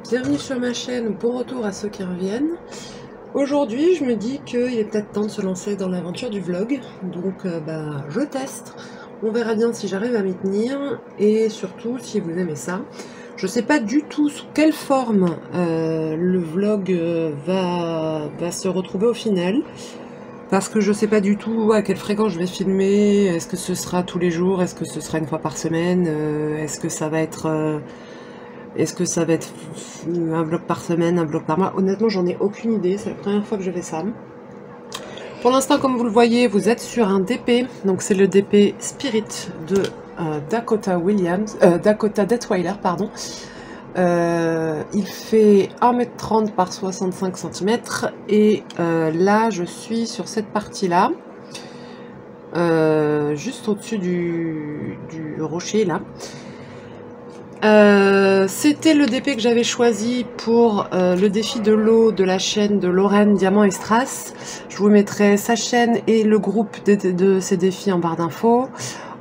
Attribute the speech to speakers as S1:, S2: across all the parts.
S1: Bienvenue sur ma chaîne, bon retour à ceux qui reviennent. Aujourd'hui, je me dis qu'il est peut-être temps de se lancer dans l'aventure du vlog. Donc, je teste. On verra bien si j'arrive à m'y tenir et surtout si vous aimez ça. Je sais pas du tout sous quelle forme le vlog va se retrouver au final. Parce que je sais pas du tout à quelle fréquence je vais filmer. Est-ce que ce sera tous les jours? Est-ce que ce sera une fois par semaine? Est-ce que ça va être un vlog par semaine, un vlog par mois? Honnêtement, j'en ai aucune idée. C'est la première fois que je fais ça. Pour l'instant, comme vous le voyez, vous êtes sur un DP. Donc c'est le DP Spirit de Dakota Detweiler, pardon. Il fait 1,30 m par 65 cm. Et là, je suis sur cette partie-là. Juste au-dessus du rocher, là. C'était le DP que j'avais choisi pour le défi de l'eau de la chaîne de Lorraine Diamant et Strass. Je vous mettrai sa chaîne et le groupe de ces défis en barre d'infos.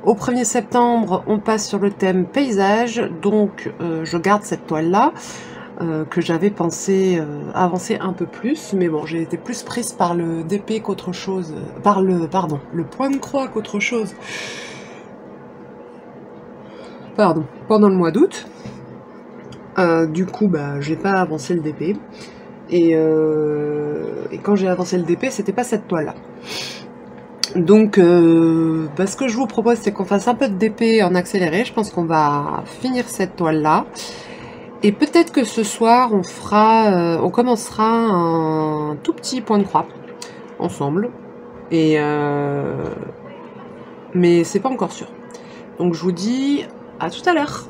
S1: Au 1er septembre, on passe sur le thème paysage, donc je garde cette toile-là, que j'avais pensé avancer un peu plus, mais bon, j'ai été plus prise par le DP qu'autre chose, le point de croix qu'autre chose. Pendant le mois d'août. Du coup, j'ai pas avancé le DP. Et quand j'ai avancé le DP, c'était pas cette toile-là. Donc, ce que je vous propose, c'est qu'on fasse un peu de DP en accéléré. Je pense qu'on va finir cette toile-là. Et peut-être que ce soir, on commencera un tout petit point de croix ensemble. Mais c'est pas encore sûr. Donc, je vous dis à tout à l'heure.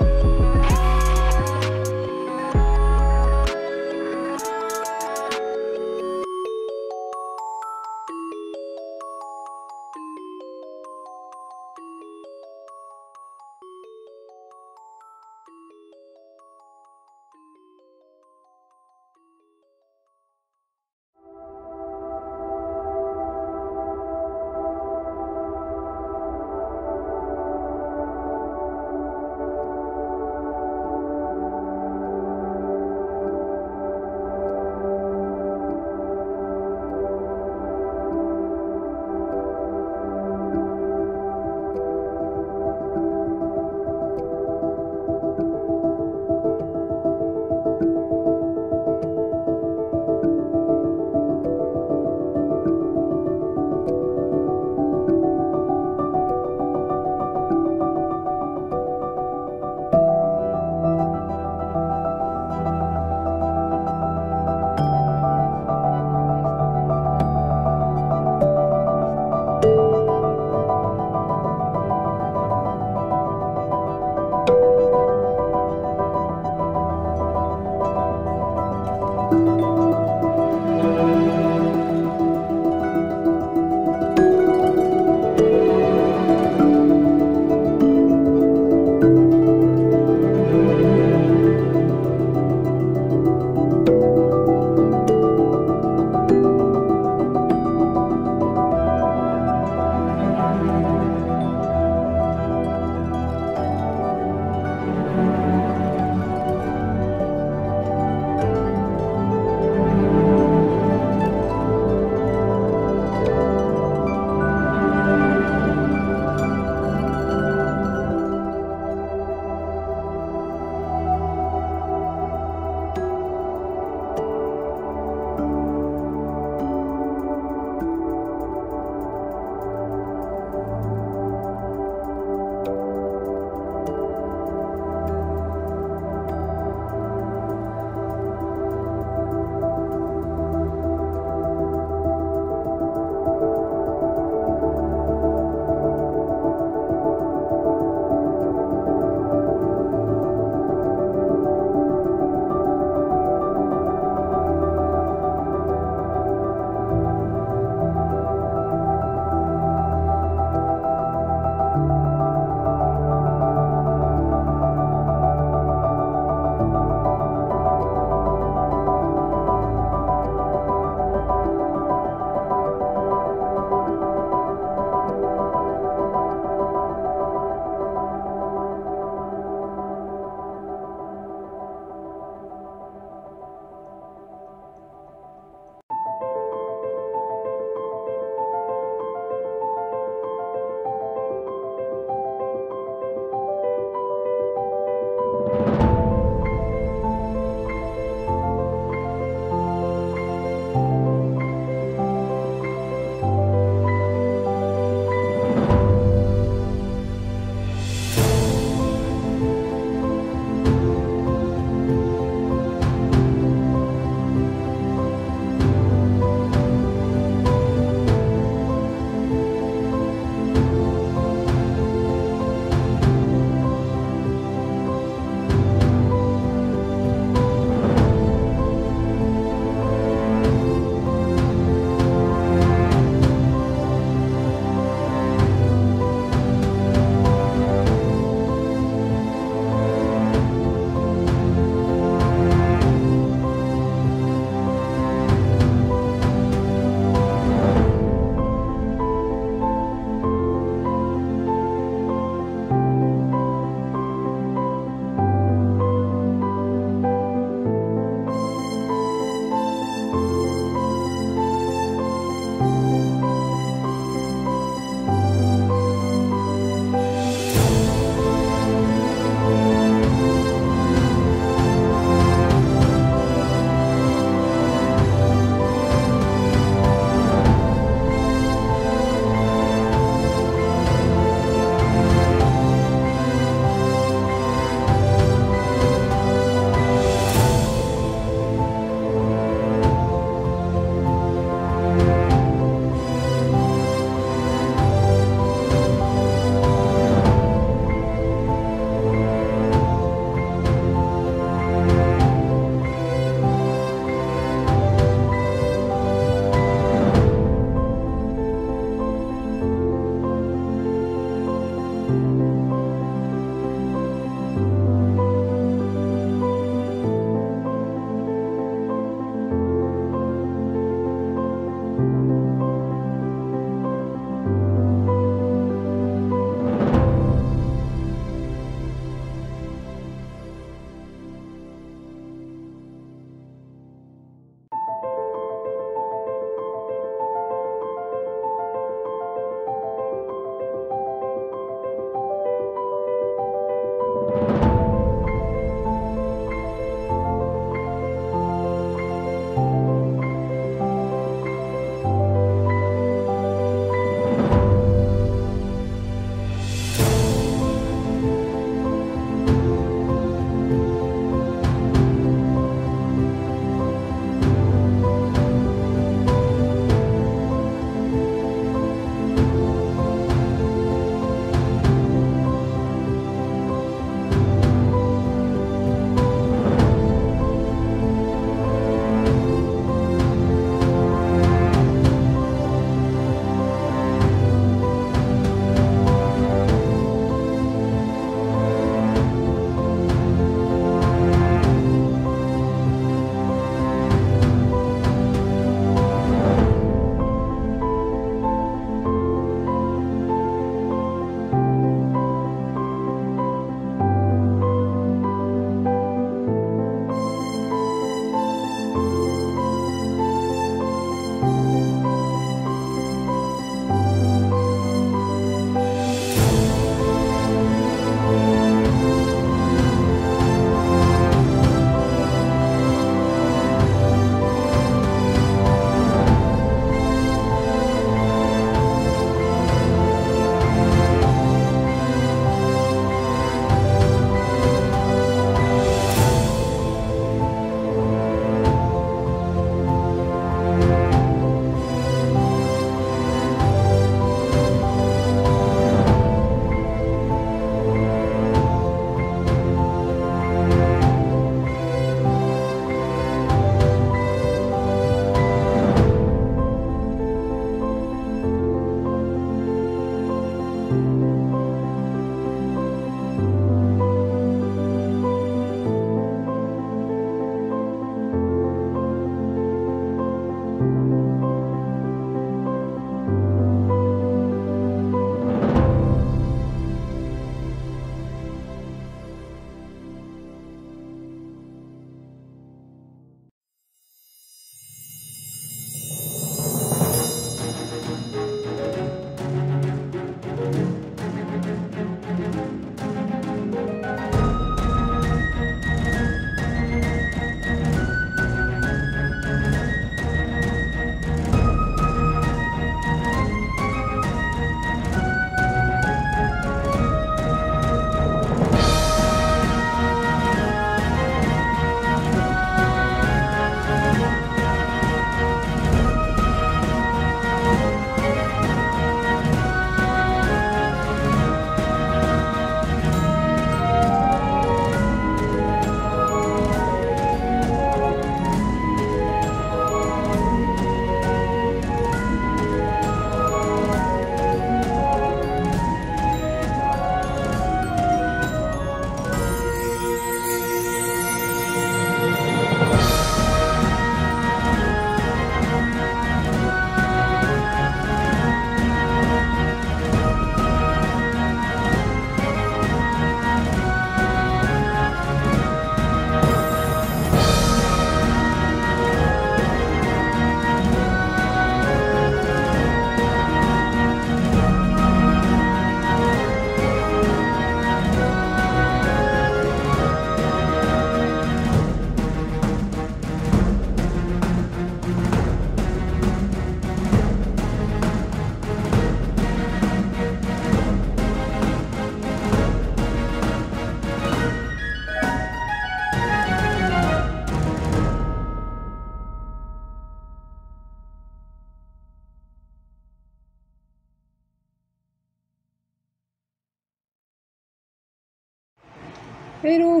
S1: Hello,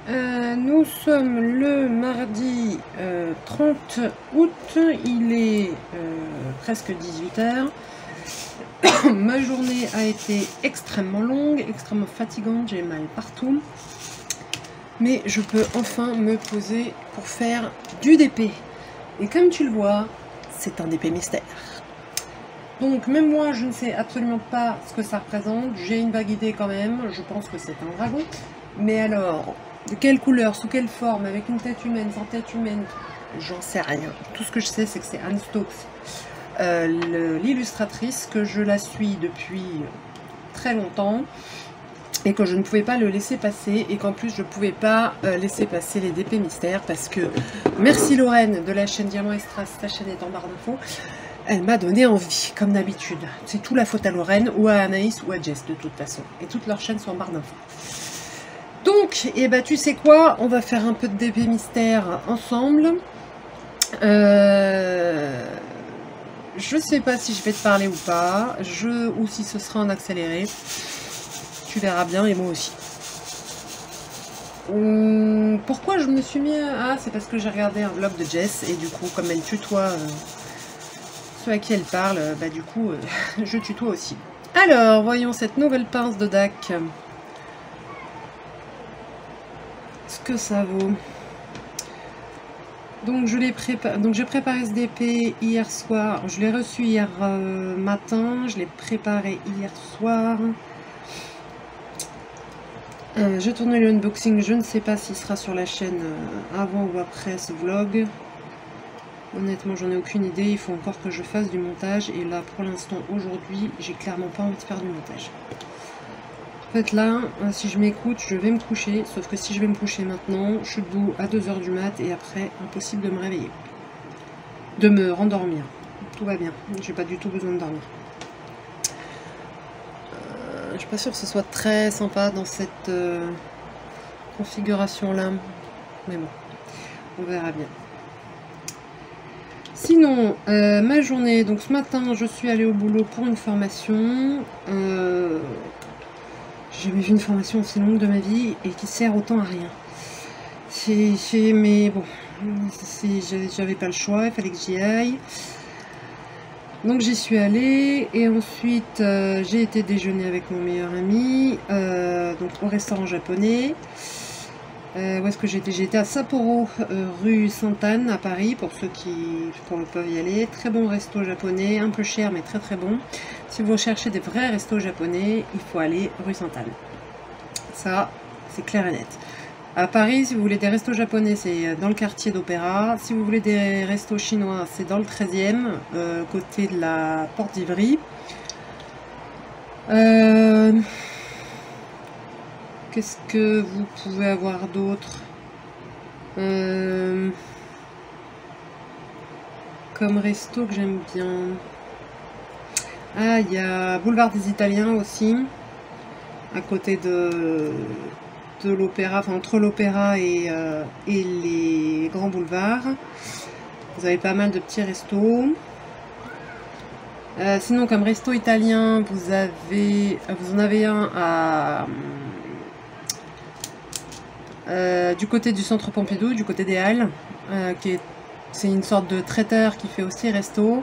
S1: nous sommes le mardi 30 août, il est presque 18 h. Ma journée a été extrêmement longue, extrêmement fatigante, j'ai mal partout. Mais je peux enfin me poser pour faire du DP. Et comme tu le vois, c'est un DP mystère. Donc même moi, je ne sais absolument pas ce que ça représente. J'ai une vague idée quand même, je pense que c'est un dragon. Mais alors, de quelle couleur, sous quelle forme, avec une tête humaine, sans tête humaine, j'en sais rien. Tout ce que je sais, c'est que c'est Anne Stokes, l'illustratrice, que je la suis depuis très longtemps et que je ne pouvais pas le laisser passer, et qu'en plus je ne pouvais pas laisser passer les DP mystères parce que merci Lorraine de la chaîne Diamant Extras, ta chaîne est en barre d'infos, elle m'a donné envie, comme d'habitude. C'est tout la faute à Lorraine ou à Anaïs ou à Jess de toute façon, et toutes leurs chaînes sont en barre d'infos. Donc, eh ben, tu sais quoi, on va faire un peu de DP mystère ensemble. Je sais pas si je vais te parler ou pas, ou si ce sera en accéléré. Tu verras bien, et moi aussi. Pourquoi je me suis mis à... Ah, c'est parce que j'ai regardé un vlog de Jess, et du coup, comme elle tutoie ceux à qui elle parle, bah du coup, je tutoie aussi. Alors, voyons cette nouvelle pince de DAC. Ce que ça vaut. Donc j'ai préparé ce DP hier soir, je l'ai reçu hier matin, je l'ai préparé hier soir. J'ai tourné le unboxing, je ne sais pas s'il sera sur la chaîne avant ou après ce vlog. Honnêtement, j'en ai aucune idée, il faut encore que je fasse du montage, et là pour l'instant aujourd'hui, j'ai clairement pas envie de faire du montage. En fait là, si je m'écoute, je vais me coucher, sauf que si je vais me coucher maintenant, je suis debout à 2 h du mat, et après, impossible de me réveiller. De me rendormir. Tout va bien, j'ai pas du tout besoin de dormir. Je suis pas sûre que ce soit très sympa dans cette configuration là, mais bon, on verra bien. Sinon, ma journée, donc ce matin, je suis allée au boulot pour une formation. J'ai jamais vu une formation aussi longue de ma vie et qui sert autant à rien. Mais bon, j'avais pas le choix, il fallait que j'y aille. Donc j'y suis allée, et ensuite j'ai été déjeuner avec mon meilleur ami, donc au restaurant japonais. Où est-ce que j'étais? J'étais à Sapporo, rue Sainte-Anne à Paris, pour ceux qui peuvent y aller. Très bon resto japonais, un peu cher mais très très bon. Si vous recherchez des vrais restos japonais, il faut aller rue Sainte-Anne. Ça, c'est clair et net. À Paris, si vous voulez des restos japonais, c'est dans le quartier d'Opéra. Si vous voulez des restos chinois, c'est dans le 13e, côté de la porte d'Ivry. Qu'est-ce que vous pouvez avoir d'autre comme resto que j'aime bien? Ah, il y a Boulevard des Italiens aussi, à côté de l'Opéra, enfin entre l'Opéra et les grands boulevards. Vous avez pas mal de petits restos. Sinon, comme resto italien, vous en avez un à... du côté du centre Pompidou, du côté des Halles, c'est une sorte de traiteur qui fait aussi resto.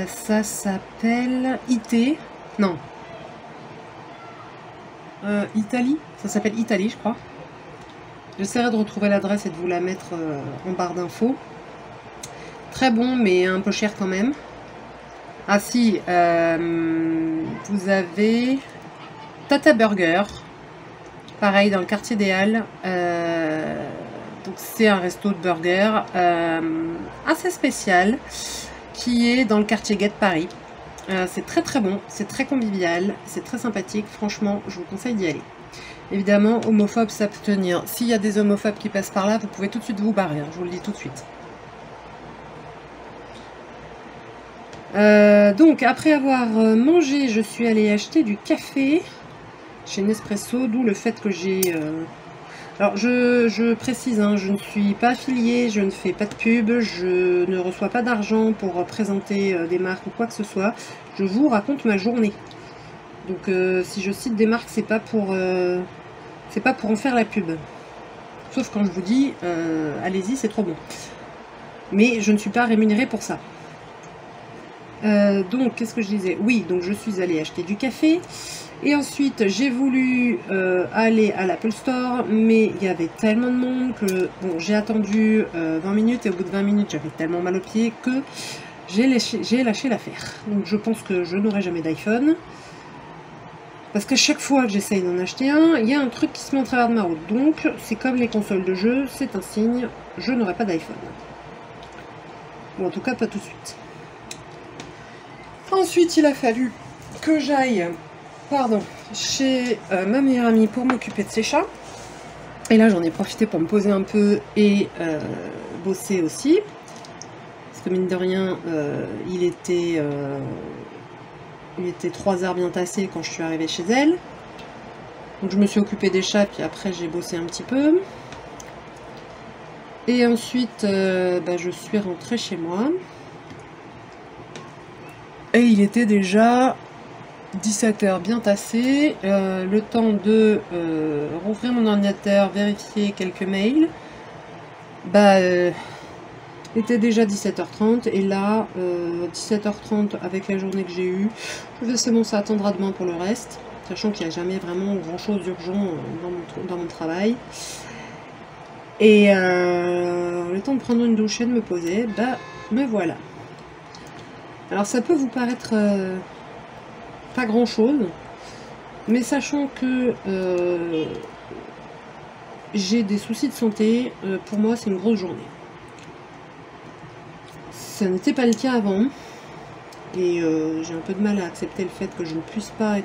S1: Ça s'appelle IT, non, Italie, ça s'appelle Italie je crois. J'essaierai de retrouver l'adresse et de vous la mettre en barre d'infos. Très bon mais un peu cher quand même. Ah si, vous avez Tata Burger. Pareil, dans le quartier des Halles, donc c'est un resto de burger assez spécial qui est dans le quartier Gay de Paris. C'est très très bon, c'est très convivial, c'est très sympathique, franchement je vous conseille d'y aller. Évidemment, homophobes s'abstenir. S'il y a des homophobes qui passent par là, vous pouvez tout de suite vous barrer, hein, je vous le dis tout de suite. Donc après avoir mangé, je suis allée acheter du café chez Nespresso, d'où le fait que j'ai... Alors je précise, hein, je ne suis pas affiliée, je ne fais pas de pub, je ne reçois pas d'argent pour présenter des marques ou quoi que ce soit. Je vous raconte ma journée. Donc si je cite des marques, c'est pas pour C'est pas pour en faire la pub. Sauf quand je vous dis, allez-y, c'est trop bon. Mais je ne suis pas rémunérée pour ça. Donc, qu'est-ce que je disais? Oui, donc je suis allée acheter du café. Et ensuite, j'ai voulu aller à l'Apple Store, mais il y avait tellement de monde que bon, j'ai attendu 20 minutes et au bout de 20 minutes, j'avais tellement mal aux pieds que j'ai lâché l'affaire. Donc, je pense que je n'aurai jamais d'iPhone. Parce qu'à chaque fois que j'essaye d'en acheter un, il y a un truc qui se met en travers de ma route. Donc, c'est comme les consoles de jeu, c'est un signe, je n'aurai pas d'iPhone. Ou en tout cas, pas tout de suite. Ensuite, il a fallu que j'aille chez ma meilleure amie pour m'occuper de ses chats. Et là, j'en ai profité pour me poser un peu et bosser aussi. Parce que mine de rien, il était 3h bien tassé quand je suis arrivée chez elle. Donc je me suis occupée des chats, puis après j'ai bossé un petit peu. Et ensuite, je suis rentrée chez moi. Et il était déjà 17h bien tassé. Le temps de rouvrir mon ordinateur, vérifier quelques mails. Il était déjà 17h30 et là 17h30 avec la journée que j'ai eue, c'est bon, ça attendra demain pour le reste, sachant qu'il n'y a jamais vraiment grand chose d'urgent dans mon travail. Et le temps de prendre une douche et de me poser, me voilà. Alors ça peut vous paraître pas grand chose, mais sachant que j'ai des soucis de santé, pour moi c'est une grosse journée. Ça n'était pas le cas avant, et j'ai un peu de mal à accepter le fait que je ne puisse pas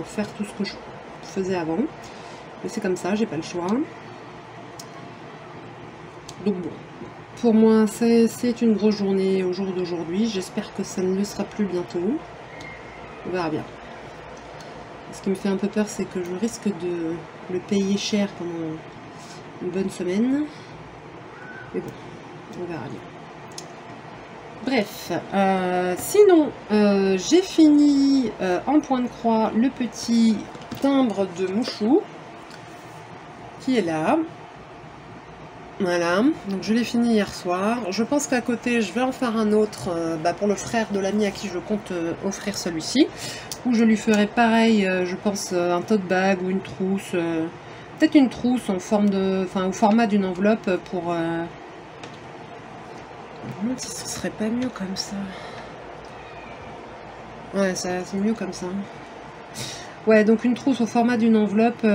S1: faire tout ce que je faisais avant. Mais c'est comme ça, j'ai pas le choix. Donc bon, pour moi c'est une grosse journée au jour d'aujourd'hui. J'espère que ça ne le sera plus bientôt. On verra bien. Ce qui me fait un peu peur, c'est que je risque de le payer cher pendant une bonne semaine. Mais bon, on verra bien. Bref, sinon, j'ai fini en point de croix le petit timbre de Mouchou qui est là. Voilà, donc je l'ai fini hier soir. Je pense qu'à côté, je vais en faire un autre pour le frère de l'ami à qui je compte offrir celui-ci. Où je lui ferai pareil, je pense, un tote bag ou une trousse. Peut-être une trousse en forme au format d'une enveloppe pour... Je me demande si ce serait pas mieux comme ça. Ouais, c'est mieux comme ça. Ouais, donc une trousse au format d'une enveloppe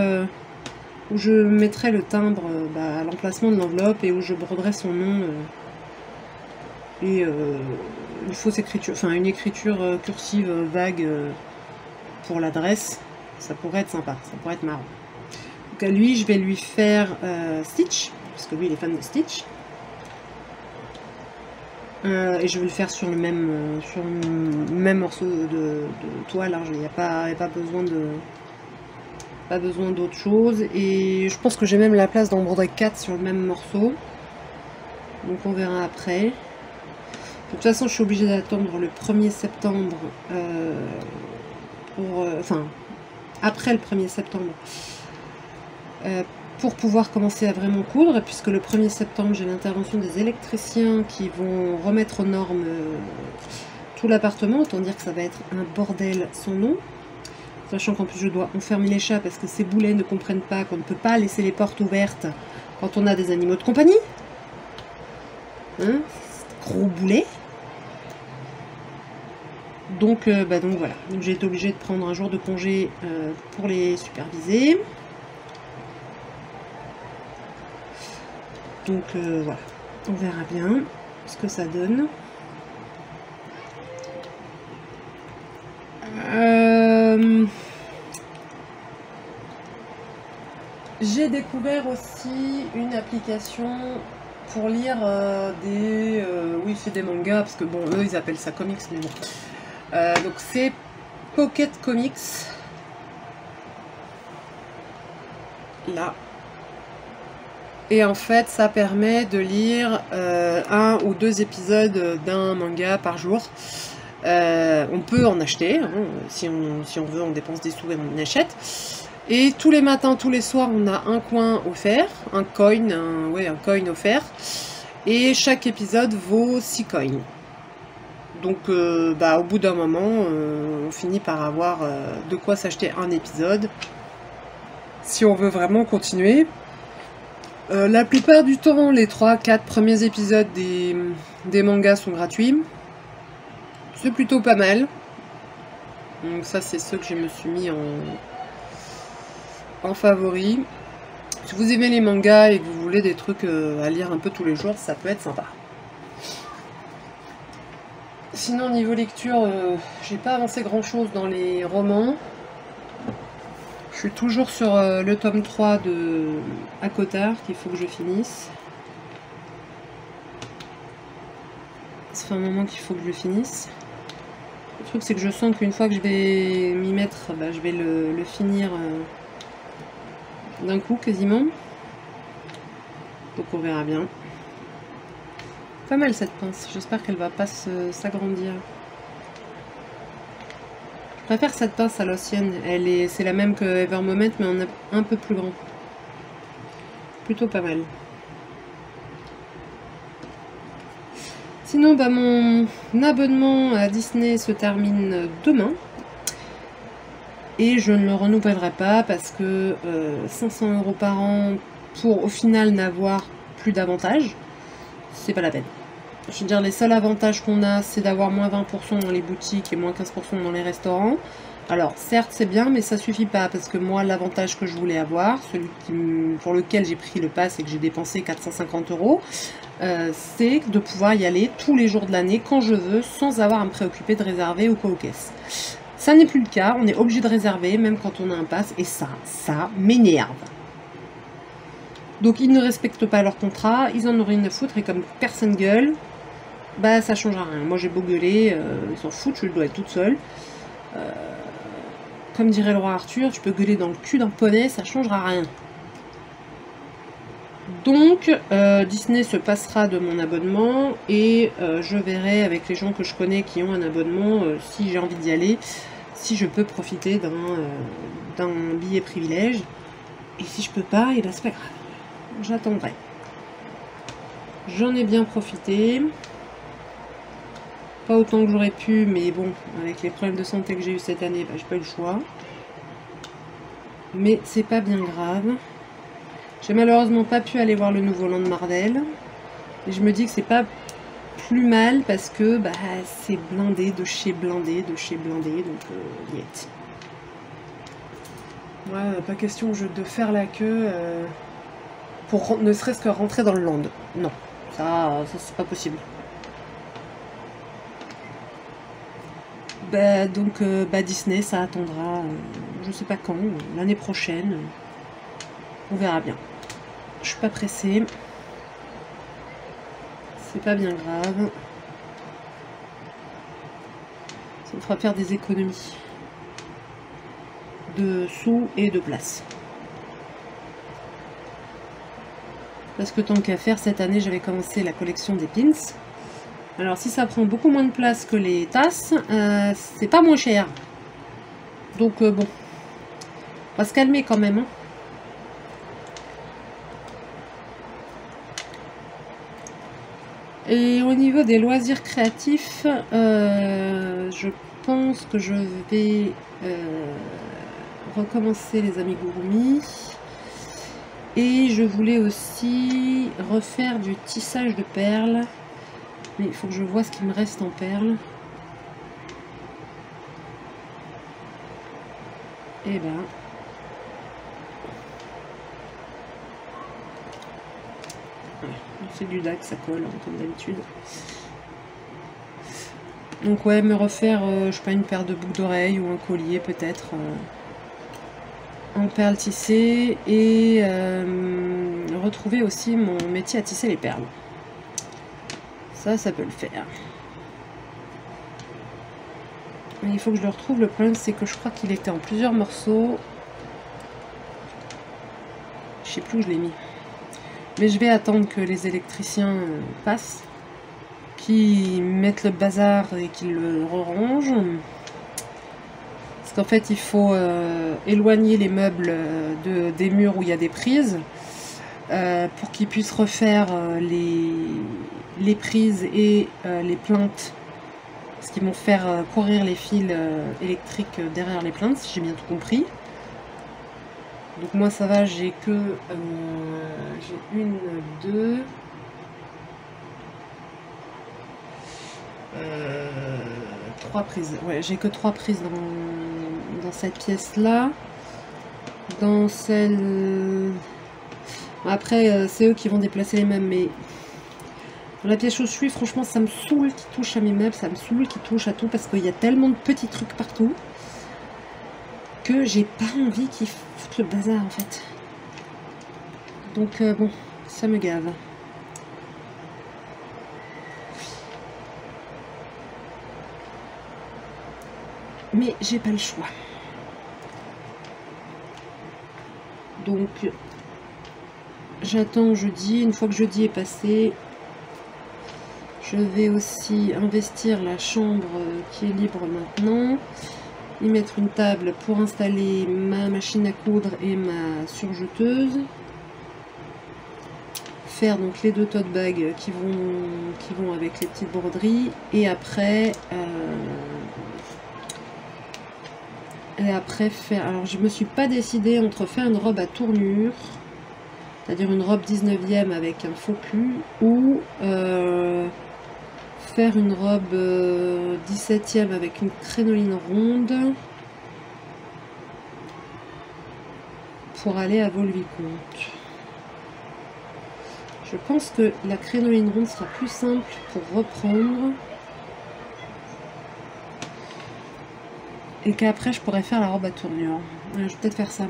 S1: où je mettrai le timbre à l'emplacement de l'enveloppe et où je broderai son nom et une fausse écriture, une écriture cursive vague pour l'adresse. Ça pourrait être sympa, ça pourrait être marrant. Donc à lui, je vais lui faire Stitch, parce que lui, il est fan de Stitch. Et je vais le faire sur le même morceau de toile, hein. Il n'y a pas besoin d'autre chose. Et je pense que j'ai même la place d'en broder 4 sur le même morceau. Donc on verra après. De toute façon, je suis obligée d'attendre le 1er septembre après le 1er septembre pour pouvoir commencer à vraiment coudre, puisque le 1er septembre, j'ai l'intervention des électriciens qui vont remettre aux normes tout l'appartement. Autant dire que ça va être un bordel sans nom. Sachant qu'en plus, je dois enfermer les chats parce que ces boulets ne comprennent pas qu'on ne peut pas laisser les portes ouvertes quand on a des animaux de compagnie. Hein, gros boulet. Donc voilà. Donc j'ai été obligée de prendre un jour de congé pour les superviser. Donc voilà, on verra bien ce que ça donne. J'ai découvert aussi une application pour lire oui, c'est des mangas, parce que bon, eux ils appellent ça comics, mais bon. Donc c'est Pocket Comics. Là. Et en fait, ça permet de lire 1 ou 2 épisodes d'un manga par jour. On peut en acheter, hein, si on veut, on dépense des sous et on en achète. Et tous les matins, tous les soirs, on a un coin offert, un coin offert. Et chaque épisode vaut 6 coins. Donc au bout d'un moment, on finit par avoir de quoi s'acheter un épisode. Si on veut vraiment continuer. La plupart du temps, les 3-4 premiers épisodes des mangas sont gratuits. C'est plutôt pas mal. Donc ça, c'est ceux que je me suis mis en favori. Si vous aimez les mangas et que vous voulez des trucs à lire un peu tous les jours, ça peut être sympa. Sinon, niveau lecture, j'ai pas avancé grand chose dans les romans. Je suis toujours sur le tome 3 de Akotar qu'il faut que je finisse. Ça fait un moment qu'il faut que je le finisse. Le truc, c'est que je sens qu'une fois que je vais m'y mettre, je vais le finir d'un coup quasiment. Donc on verra bien. Pas mal cette pince, j'espère qu'elle va pas s'agrandir. Je préfère cette pince à l'ancienne, c'est la même que Evermoment mais un peu plus grand. Plutôt pas mal. Sinon mon abonnement à Disney se termine demain. Et je ne le renouvellerai pas parce que 500 € par an pour au final n'avoir plus d'avantages, c'est pas la peine. Je veux dire, les seuls avantages qu'on a, c'est d'avoir moins 20% dans les boutiques et moins 15% dans les restaurants. Alors, certes, c'est bien, mais ça suffit pas, parce que moi, l'avantage que je voulais avoir, celui pour lequel j'ai pris le pass et que j'ai dépensé 450 €, c'est de pouvoir y aller tous les jours de l'année, quand je veux, sans avoir à me préoccuper de réserver ou quoi aux caisses. Ça n'est plus le cas, on est obligé de réserver, même quand on a un pass, et ça m'énerve. Donc, ils ne respectent pas leur contrat, ils en ont rien à foutre, et comme personne gueule, ça changera rien. Moi j'ai beau gueuler, ils s'en foutent, je dois être toute seule. Comme dirait le roi Arthur, tu peux gueuler dans le cul d'un poney, ça changera rien. Donc Disney se passera de mon abonnement et je verrai avec les gens que je connais qui ont un abonnement si j'ai envie d'y aller, si je peux profiter d'un billet privilège. Et si je peux pas, et c'est pas grave, j'attendrai. J'en ai bien profité. Pas autant que j'aurais pu, mais bon, avec les problèmes de santé que j'ai eu cette année, j'ai pas eu le choix. Mais c'est pas bien grave. J'ai malheureusement pas pu aller voir le nouveau Land Marvel. Et je me dis que c'est pas plus mal parce que c'est blindé de chez blindé, donc niet. Ouais, pas question de faire la queue pour ne serait-ce que rentrer dans le land. Non, ça c'est pas possible. Donc Disney, ça attendra, je sais pas quand, l'année prochaine. On verra bien. Je suis pas pressée. C'est pas bien grave. Ça me fera faire des économies de sous et de place. Parce que tant qu'à faire, cette année, j'avais commencé la collection des pins. Alors si ça prend beaucoup moins de place que les tasses, c'est pas moins cher. Donc bon, on va se calmer quand même. Hein. Et au niveau des loisirs créatifs, je pense que je vais recommencer les amigurumi. Et je voulais aussi refaire du tissage de perles. Mais il faut que je vois ce qu'il me reste en perles. Et c'est du DAC, ça colle, hein, comme d'habitude. Donc ouais, me refaire, je sais pas, une paire de boucles d'oreilles ou un collier peut-être. En perles tissées. Et retrouver aussi mon métier à tisser les perles. Ça peut le faire. Mais il faut que je le retrouve. Le problème, c'est que je crois qu'il était en plusieurs morceaux. Je sais plus où je l'ai mis. Mais je vais attendre que les électriciens passent. Qu'ils mettent le bazar et qu'ils le rangent. qu'en fait, il faut éloigner les meubles des murs où il y a des prises pour qu'ils puissent refaire les prises et les plinthes, ce qui vont faire courir les fils électriques derrière les plinthes, si j'ai bien tout compris. Donc moi ça va, j'ai que j'ai une, deux, trois prises. Ouais, j'ai que 3 prises dans cette pièce là. Dans celle... Après c'est eux qui vont déplacer les meubles, mais dans la pièce où je suis, franchement ça me saoule qu'ils touchent à mes meubles, ça me saoule qu'ils touchent à tout parce qu'il y a tellement de petits trucs partout que j'ai pas envie qu'ils foutent le bazar en fait. Donc bon, ça me gave. Mais j'ai pas le choix. Donc j'attends jeudi. Une fois que jeudi est passé, je vais aussi investir la chambre qui est libre maintenant. Y mettre une table pour installer ma machine à coudre et ma surjeteuse. Faire donc les 2 tote bags qui vont avec les petites broderies. Et après faire... Alors je me suis pas décidée entre faire une robe à tournure, c'est-à-dire une robe 19e avec un faux cul, ou faire une robe 17e avec une crénoline ronde pour aller à Vaux-le-Vicomte. Je pense que la crénoline ronde sera plus simple pour reprendre et qu'après je pourrais faire la robe à tournure. Je vais peut-être faire ça.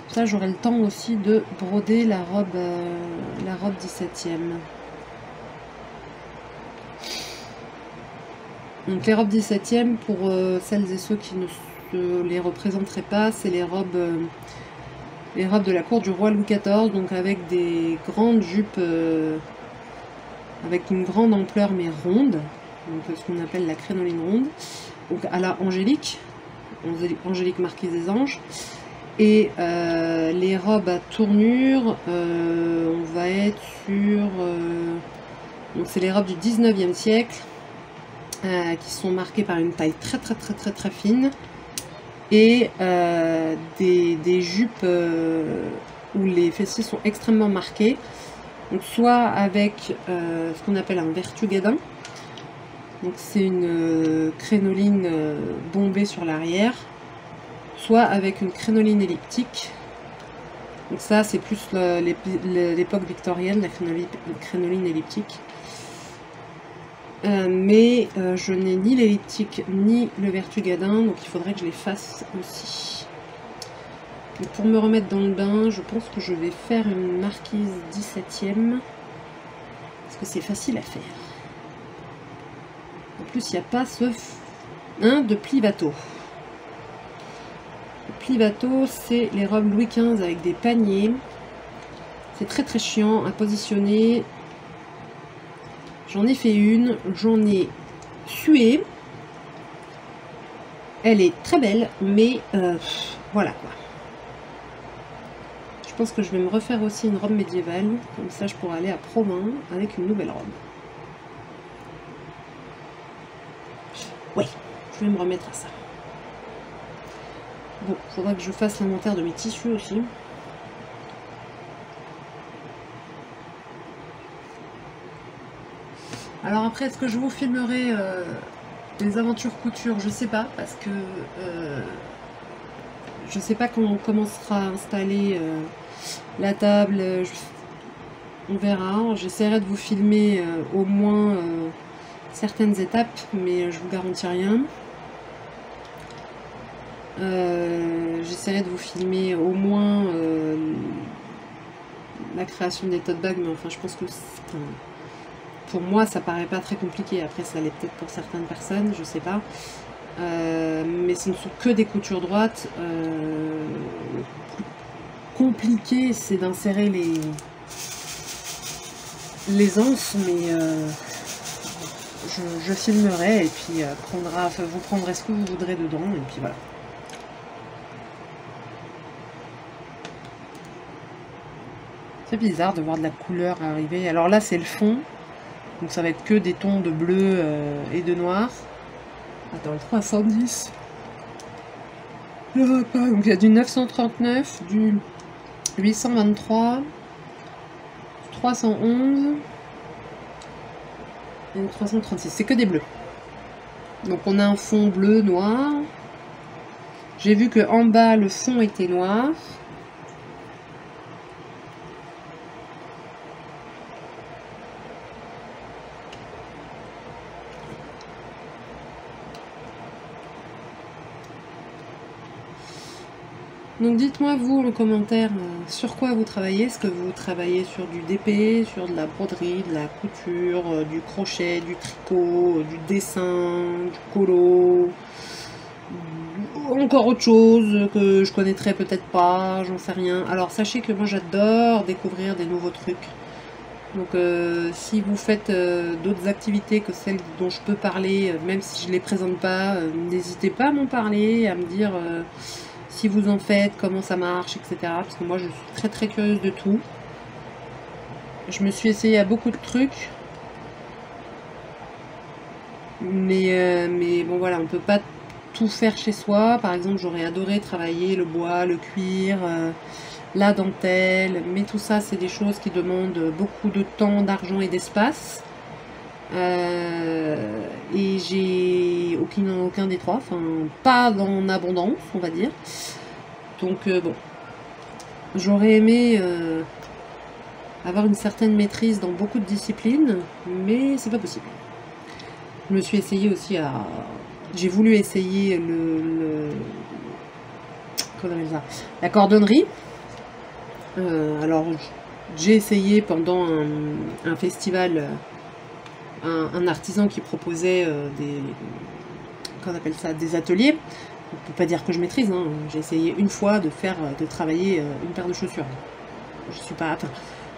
S1: Ça j'aurai le temps aussi de broder la robe 17e. Donc les robes 17e, pour celles et ceux qui ne se les représenteraient pas, c'est les robes de la cour du roi Louis XIV, donc avec des grandes jupes avec une grande ampleur mais ronde, donc ce qu'on appelle la crénoline ronde, donc à la Angélique marquise des anges. Et les robes à tournure, on va être sur... donc c'est les robes du 19e siècle, qui sont marquées par une taille très fine, et des jupes où les fessiers sont extrêmement marqués, donc soit avec ce qu'on appelle un vertugadin, donc c'est une crénoline bombée sur l'arrière, soit avec une crénoline elliptique. Donc ça c'est plus l'époque victorienne, la crénoline elliptique. Mais je n'ai ni l'elliptique ni le vertugadin, donc il faudrait que je les fasse aussi. Donc pour me remettre dans le bain, je pense que je vais faire une marquise 17e, parce que c'est facile à faire. En plus il n'y a pas ce de pli bateau. Le pli bateau, c'est les robes Louis XV avec des paniers. C'est très chiant à positionner. J'en ai fait une, j'en ai sué. Elle est très belle, mais voilà quoi. Je pense que je vais me refaire aussi une robe médiévale, comme ça je pourrai aller à Provins avec une nouvelle robe. Ouais, je vais me remettre à ça. Bon, il faudra que je fasse l'inventaire de mes tissus aussi. Alors après, est-ce que je vous filmerai les aventures couture? Je sais pas, parce que je sais pas comment sera installée la table. On verra. J'essaierai de vous filmer au moins certaines étapes, mais je vous garantis rien. J'essaierai de vous filmer au moins la création des tote bags, mais enfin je pense que pour moi ça paraît pas très compliqué. Après ça l'est peut-être pour certaines personnes, je sais pas, mais ce ne sont que des coutures droites. Le plus compliqué c'est d'insérer les anses, mais je filmerai et puis vous prendrez ce que vous voudrez dedans et puis voilà. C'est bizarre de voir de la couleur arriver. Alors là, c'est le fond. Donc ça va être que des tons de bleu et de noir. Attends, le 310. Je vois pas. Donc il y a du 939, du 823, 311 et 336. C'est que des bleus. Donc on a un fond bleu, noir. J'ai vu que en bas, le fond était noir. Donc dites-moi vous en commentaire sur quoi vous travaillez. Est-ce que vous travaillez sur du DP, sur de la broderie, de la couture, du crochet, du tricot, du dessin, du colo, encore autre chose que je connaîtrais peut-être pas, j'en sais rien. Alors sachez que moi j'adore découvrir des nouveaux trucs. Donc si vous faites d'autres activités que celles dont je peux parler, même si je les présente pas, n'hésitez pas à m'en parler, à me dire si vous en faites, comment ça marche, etc. Parce que moi je suis très curieuse de tout. Je me suis essayée à beaucoup de trucs. Mais bon voilà, on peut pas tout faire chez soi. Par exemple, j'aurais adoré travailler le bois, le cuir, la dentelle. Mais tout ça, c'est des choses qui demandent beaucoup de temps, d'argent et d'espace. Et j'ai aucun des trois, enfin pas en abondance on va dire, donc bon, j'aurais aimé avoir une certaine maîtrise dans beaucoup de disciplines, mais c'est pas possible. Je me suis essayée aussi j'ai voulu essayer comment on appelle ça, la cordonnerie. Alors j'ai essayé pendant un festival, un artisan qui proposait qu'on appelle ça, des ateliers. On peut pas dire que je maîtrise, hein. J'ai essayé une fois de travailler une paire de chaussures. Je suis pas, enfin,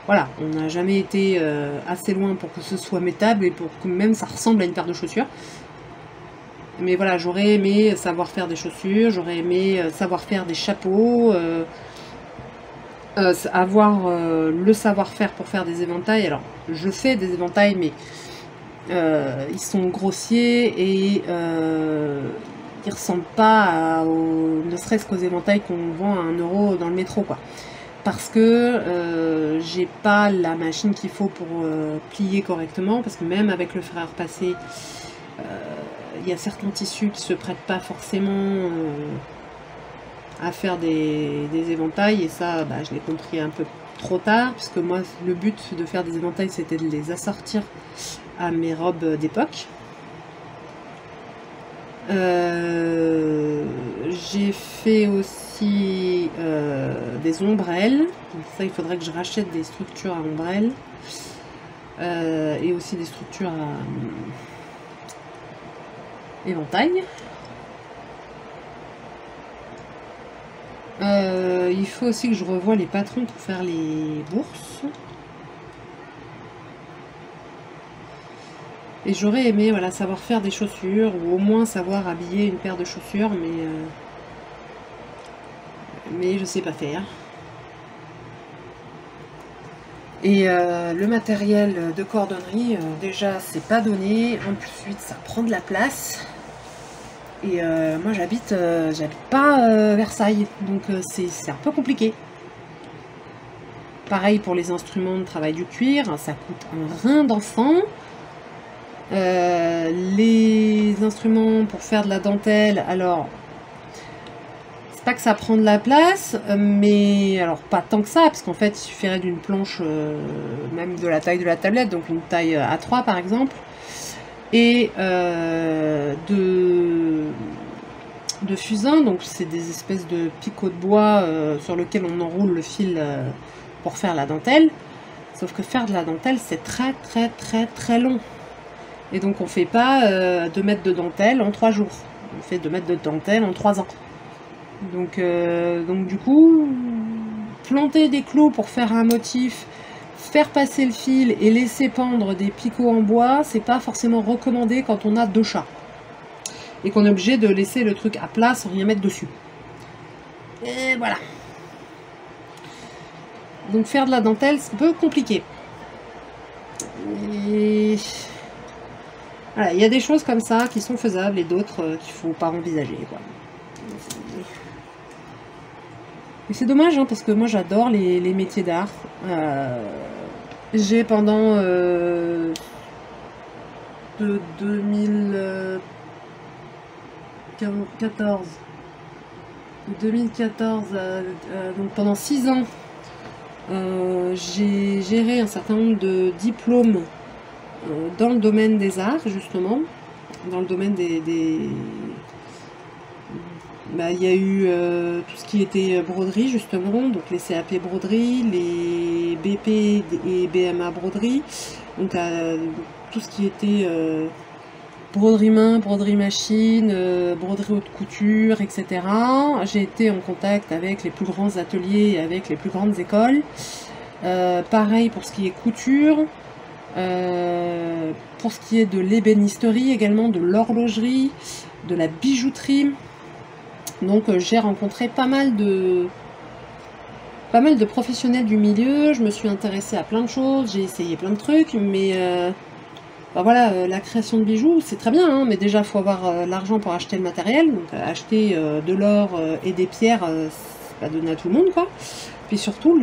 S1: voilà, on n'a jamais été assez loin pour que ce soit mettable et pour que même ça ressemble à une paire de chaussures. Mais voilà, j'aurais aimé savoir faire des chaussures, j'aurais aimé savoir faire des chapeaux, avoir le savoir-faire pour faire des éventails. Alors, je fais des éventails, mais ils sont grossiers et ils ressemblent pas ne serait-ce qu'aux éventails qu'on vend à 1 € dans le métro, quoi. Parce que j'ai pas la machine qu'il faut pour plier correctement, parce que même avec le fer à repasser, il y a certains tissus qui se prêtent pas forcément à faire des éventails, et ça, bah, je l'ai compris un peu trop tard, puisque moi, le but de faire des éventails, c'était de les assortir à mes robes d'époque. J'ai fait aussi des ombrelles. Donc ça, il faudrait que je rachète des structures à ombrelles, et aussi des structures à éventail. Il faut aussi que je revoie les patrons pour faire les bourses. Et j'aurais aimé, voilà, savoir faire des chaussures, ou au moins savoir habiller une paire de chaussures, mais je sais pas faire. Et le matériel de cordonnerie, déjà c'est pas donné, ensuite ça prend de la place. Et moi j'habite pas Versailles, donc c'est un peu compliqué. Pareil pour les instruments de travail du cuir, ça coûte un rein d'enfant. Les instruments pour faire de la dentelle, alors c'est pas que ça prend de la place, mais alors pas tant que ça, parce qu'en fait il suffirait d'une planche, même de la taille de la tablette, donc une taille A3 par exemple, et de fusain, donc c'est des espèces de picots de bois sur lesquels on enroule le fil pour faire la dentelle. Sauf que faire de la dentelle, c'est très long. Et donc on fait pas 2 mètres de dentelle en 3 jours. On fait 2 mètres de dentelle en 3 ans. Donc du coup, planter des clous pour faire un motif, faire passer le fil et laisser pendre des picots en bois, c'est pas forcément recommandé quand on a 2 chats. Et qu'on est obligé de laisser le truc à plat sans rien mettre dessus. Et voilà. Donc faire de la dentelle, c'est un peu compliqué. Et voilà, il y a des choses comme ça qui sont faisables et d'autres qu'il ne faut pas envisager, quoi. Et c'est dommage, hein, parce que moi j'adore les métiers d'art. J'ai pendant de 2014 donc pendant 6 ans, j'ai géré un certain nombre de diplômes dans le domaine des arts, justement, dans le domaine bah, il y a eu tout ce qui était broderie, justement, donc les CAP broderie, les BP et BMA broderie, donc tout ce qui était broderie main, broderie machine, broderie haute couture, etc. J'ai été en contact avec les plus grands ateliers, avec les plus grandes écoles. Pareil pour ce qui est couture, pour ce qui est de l'ébénisterie également, de l'horlogerie, de la bijouterie. Donc j'ai rencontré pas mal de professionnels du milieu, je me suis intéressée à plein de choses, j'ai essayé plein de trucs, mais bah voilà, la création de bijoux, c'est très bien, hein, mais déjà il faut avoir l'argent pour acheter le matériel, donc acheter de l'or et des pierres, c'est pas donné à tout le monde, quoi. Puis surtout,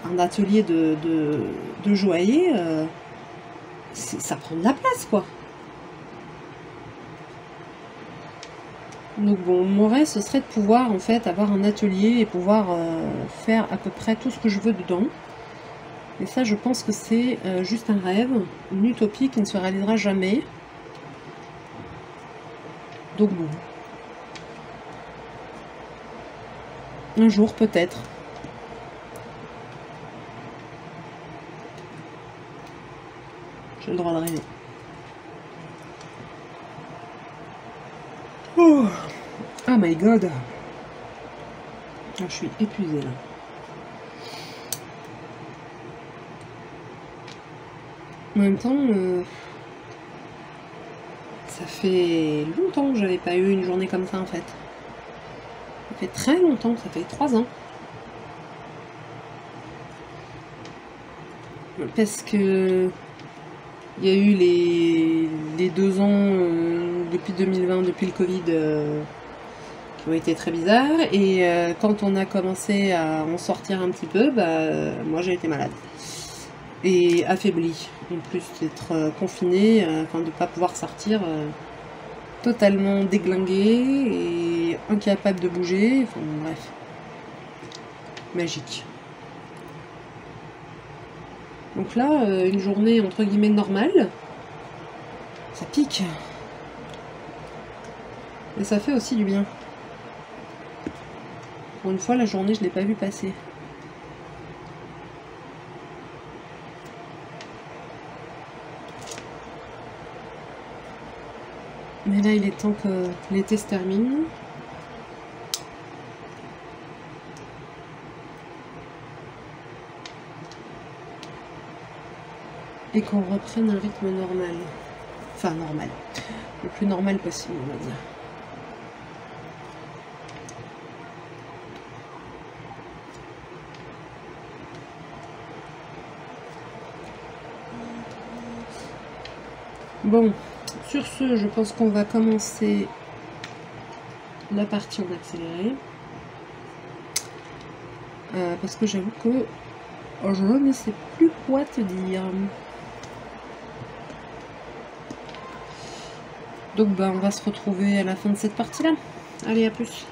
S1: un atelier de joaillier, ça prend de la place, quoi. Donc bon, mon rêve, ce serait de pouvoir en fait avoir un atelier et pouvoir faire à peu près tout ce que je veux dedans. Et ça, je pense que c'est juste un rêve, une utopie qui ne se réalisera jamais. Donc bon. Un jour, peut-être. J'ai le droit de rêver. Oh my god. Ah, je suis épuisée là. En même temps, ça fait longtemps que j'avais pas eu une journée comme ça en fait. Ça fait très longtemps, ça fait 3 ans. Parce que il y a eu les 2 ans depuis 2020, depuis le Covid, qui ont été très bizarres. Et quand on a commencé à en sortir un petit peu, bah, moi j'ai été malade. Et affaiblie. En plus d'être confinée, enfin de ne pas pouvoir sortir, totalement déglinguée et incapable de bouger. Enfin bref. Magique. Donc là, une journée entre guillemets normale, ça pique. Et ça fait aussi du bien. Pour une fois, la journée, je ne l'ai pas vue passer. Mais là, il est temps que l'été se termine. Et qu'on reprenne un rythme normal. Enfin, normal. Le plus normal possible, on va dire. Bon, sur ce, je pense qu'on va commencer la partie en accéléré. Parce que j'avoue que je ne sais plus quoi te dire. Donc bah, on va se retrouver à la fin de cette partie-là. Allez, à plus.